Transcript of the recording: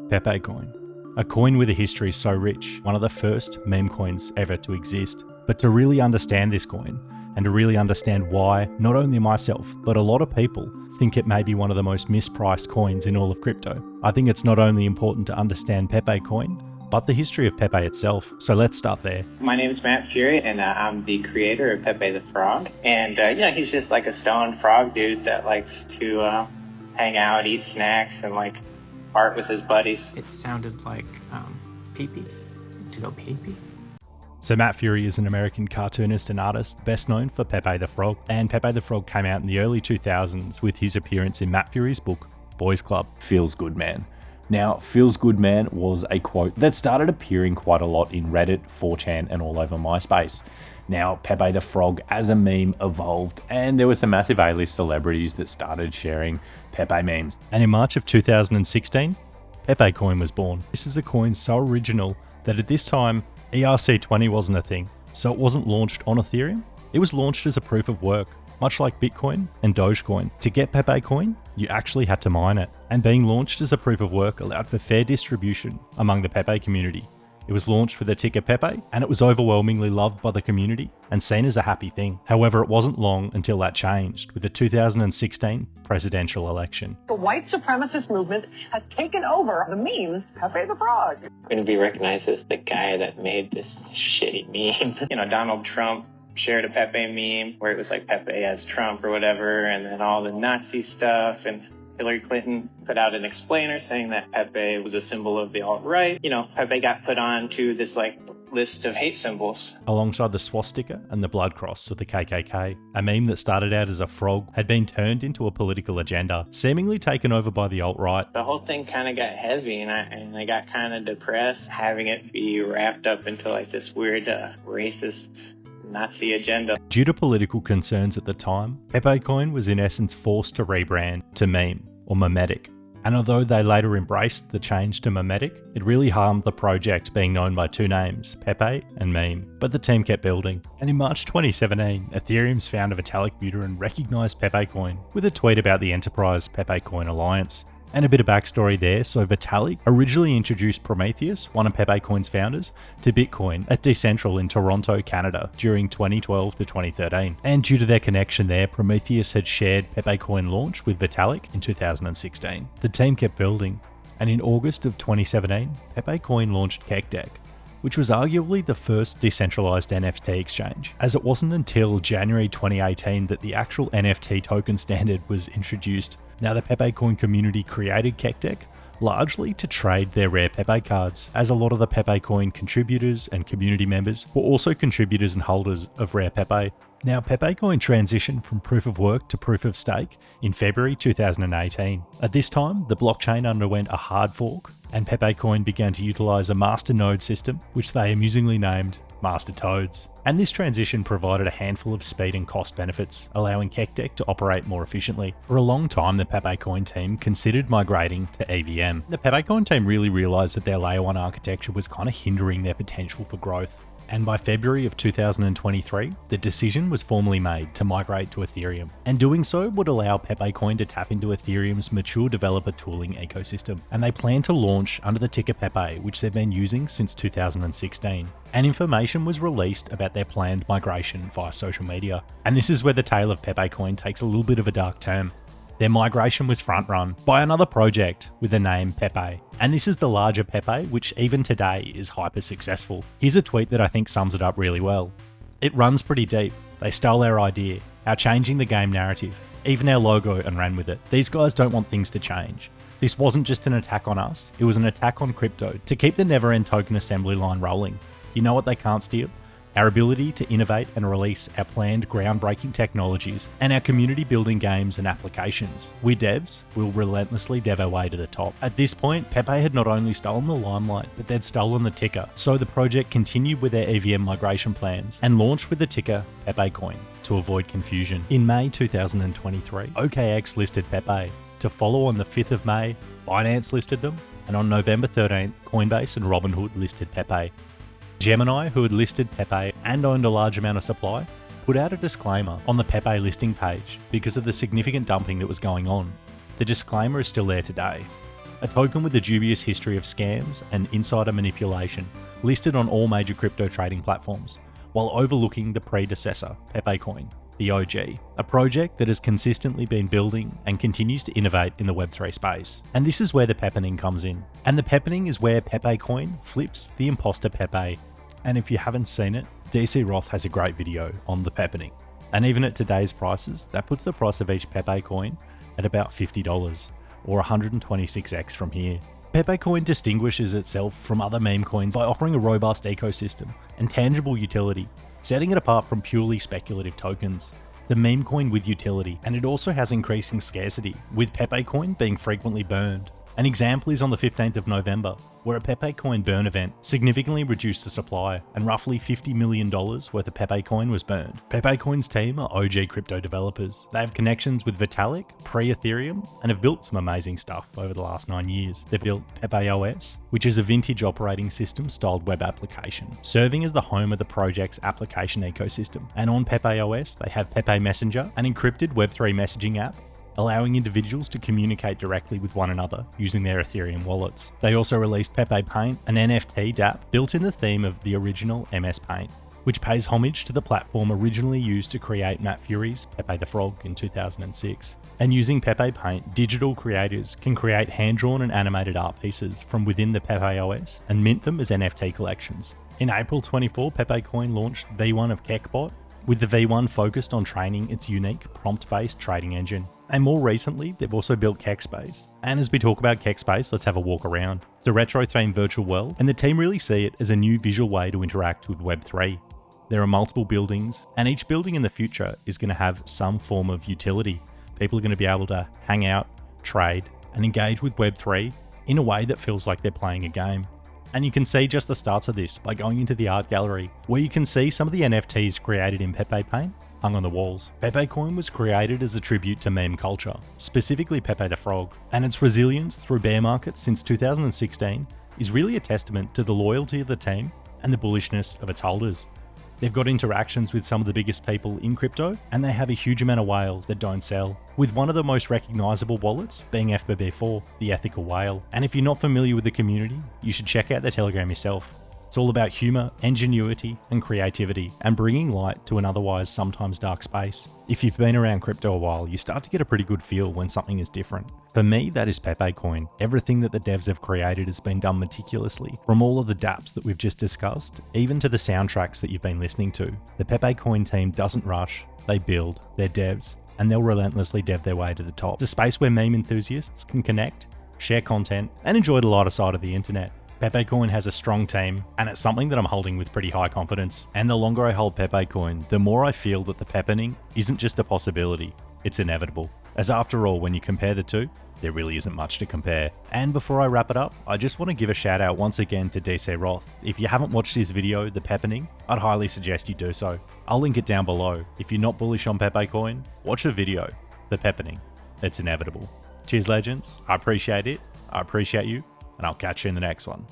Pepe coin. A coin with a history so rich, one of the first meme coins ever to exist. But to really understand this coin, and to really understand why not only myself, but a lot of people think it may be one of the most mispriced coins in all of crypto, I think it's not only important to understand Pepe coin, but the history of Pepe itself. So let's start there. My name is Matt Fury, and I'm the creator of Pepe the Frog. And, he's just like a stoned frog dude that likes to hang out, eat snacks, and like fart with his buddies. It sounded like pee-pee. To go pee-pee. So Matt Fury is an American cartoonist and artist, best known for Pepe the Frog. And Pepe the Frog came out in the early 2000s with his appearance in Matt Fury's book, Boys Club. Feels good, man. Now, feels good, man was a quote that started appearing quite a lot in Reddit, 4chan, and all over MySpace. Now, Pepe the Frog as a meme evolved, and there were some massive A-list celebrities that started sharing Pepe memes. And in March of 2016, Pepe coin was born. This is a coin so original that at this time, ERC20 wasn't a thing, so it wasn't launched on Ethereum. It was launched as a proof of work, much like Bitcoin and Dogecoin. To get Pepe coin, you actually had to mine it, and being launched as a proof of work allowed for fair distribution among the Pepe community. It was launched with the ticker Pepe, and it was overwhelmingly loved by the community and seen as a happy thing. However, it wasn't long until that changed with the 2016 presidential election. The white supremacist movement has taken over the meme Pepe the Frog. Going to be recognized as the guy that made this shitty meme. Donald Trump shared a Pepe meme where it was like Pepe as Trump or whatever, and then all the Nazi stuff, and Hillary Clinton put out an explainer saying that Pepe was a symbol of the alt-right. Pepe got put on to this list of hate symbols. Alongside the swastika and the blood cross of the KKK, a meme that started out as a frog had been turned into a political agenda, seemingly taken over by the alt-right. The whole thing kind of got heavy, and I got kind of depressed having it be wrapped up into this weird racist Nazi agenda. Due to political concerns at the time, Pepe coin was in essence forced to rebrand to meme or memetic. And although they later embraced the change to memetic, it really harmed the project being known by two names, Pepe and Meme. But the team kept building. And in March 2017, Ethereum's founder Vitalik Buterin recognized Pepe coin with a tweet about the enterprise Pepe coin alliance. And a bit of backstory there, so Vitalik originally introduced Prometheus, one of Pepe Coin's founders, to Bitcoin at Decentral in Toronto, Canada during 2012 to 2013. And due to their connection there, Prometheus had shared Pepe Coin launch with Vitalik in 2016. The team kept building, and in August of 2017, Pepe Coin launched Kekspace, which was arguably the first decentralized NFT exchange, as it wasn't until January 2018 that the actual NFT token standard was introduced. Now, the Pepe coin community created Kekspace largely to trade their rare Pepe cards, as a lot of the Pepe coin contributors and community members were also contributors and holders of rare Pepe. Now, Pepe coin transitioned from proof of work to proof of stake in February 2018. At this time, the blockchain underwent a hard fork, and Pepe coin began to utilize a master node system, which they amusingly named Master Toads. And this transition provided a handful of speed and cost benefits, allowing Kekspace to operate more efficiently. For a long time, the Pepe coin team considered migrating to EVM. The Pepe coin team really realized that their layer 1 architecture was kind of hindering their potential for growth. And by February of 2023, the decision was formally made to migrate to Ethereum. And doing so would allow Pepe coin to tap into Ethereum's mature developer tooling ecosystem. And they plan to launch under the ticker Pepe, which they've been using since 2016. And information was released about their planned migration via social media. And this is where the tale of Pepe coin takes a little bit of a dark turn. Their migration was front-run by another project with the name Pepe. And this is the larger Pepe, which even today is hyper successful. Here's a tweet that I think sums it up really well. It runs pretty deep. They stole our idea, our changing the game narrative, even our logo, and ran with it. These guys don't want things to change. This wasn't just an attack on us, it was an attack on crypto to keep the never-end token assembly line rolling. You know what they can't steal? Our ability to innovate and release our planned groundbreaking technologies and our community building games and applications. We devs will relentlessly dev our way to the top. At this point, Pepe had not only stolen the limelight, but they'd stolen the ticker. So the project continued with their EVM migration plans and launched with the ticker Pepecoin to avoid confusion. In May 2023, OKX listed Pepe. To follow on the 5th of May, Binance listed them, and on November 13th, Coinbase and Robinhood listed Pepe. Gemini, who had listed Pepe and owned a large amount of supply, put out a disclaimer on the Pepe listing page because of the significant dumping that was going on. The disclaimer is still there today. a token with a dubious history of scams and insider manipulation, listed on all major crypto trading platforms, while overlooking the predecessor, Pepecoin, the OG, a project that has consistently been building and continues to innovate in the Web3 space. And this is where the Pepening comes in. And the Pepening is where Pepecoin flips the imposter Pepe. And if you haven't seen it, DC Roth has a great video on the Pepening. And even at today's prices, that puts the price of each Pepe coin at about $50, or 126x from here. Pepecoin distinguishes itself from other meme coins by offering a robust ecosystem and tangible utility, setting it apart from purely speculative tokens. It's a meme coin with utility, and it also has increasing scarcity, with Pepecoin being frequently burned. An example is on the 15th of November, where a Pepecoin burn event significantly reduced the supply, and roughly $50 million worth of Pepecoin was burned. Pepecoin's team are OG crypto developers. They have connections with Vitalik, pre-Ethereum, and have built some amazing stuff over the last 9 years. They've built Pepe OS, which is a vintage operating system styled web application, serving as the home of the project's application ecosystem. And on Pepe OS, they have Pepe Messenger, an encrypted Web3 messaging app, allowing individuals to communicate directly with one another using their Ethereum wallets. They also released Pepe Paint, an NFT dApp built in the theme of the original MS Paint, which pays homage to the platform originally used to create Matt Fury's Pepe the Frog in 2006. And using Pepe Paint, digital creators can create hand-drawn and animated art pieces from within the Pepe OS and mint them as NFT collections. In April 24, Pepecoin launched V1 of Kekspace, with the V1 focused on training its unique prompt-based trading engine. And more recently, they've also built Kekspace. And as we talk about Kekspace, let's have a walk around. It's a retro-themed virtual world, and the team really see it as a new visual way to interact with Web3. There are multiple buildings, and each building in the future is going to have some form of utility. People are going to be able to hang out, trade, and engage with Web3 in a way that feels like they're playing a game. And you can see just the starts of this by going into the art gallery, where you can see some of the NFTs created in Pepe Paint hung on the walls. Pepecoin was created as a tribute to meme culture, specifically Pepe the Frog, and its resilience through bear markets since 2016 is really a testament to the loyalty of the team and the bullishness of its holders. They've got interactions with some of the biggest people in crypto, and they have a huge amount of whales that don't sell, with one of the most recognizable wallets being FBB4, the ethical whale. And if you're not familiar with the community, you should check out their Telegram yourself. It's all about humor, ingenuity, and creativity, and bringing light to an otherwise sometimes dark space. If you've been around crypto a while, you start to get a pretty good feel when something is different. For me, that is Pepecoin. Everything that the devs have created has been done meticulously, from all of the dApps that we've just discussed, even to the soundtracks that you've been listening to. The Pepecoin team doesn't rush, they build, they're devs, and they'll relentlessly dev their way to the top. It's a space where meme enthusiasts can connect, share content, and enjoy the lighter side of the internet. Pepecoin has a strong team, and it's something that I'm holding with pretty high confidence. And the longer I hold Pepecoin, the more I feel that the Pepening isn't just a possibility, it's inevitable. As after all, when you compare the two, there really isn't much to compare. And before I wrap it up, I just want to give a shout out once again to DC Roth. If you haven't watched his video, The Pepening, I'd highly suggest you do so. I'll link it down below. If you're not bullish on Pepecoin, watch the video, The Pepening. It's inevitable. Cheers, legends. I appreciate it. I appreciate you. And I'll catch you in the next one.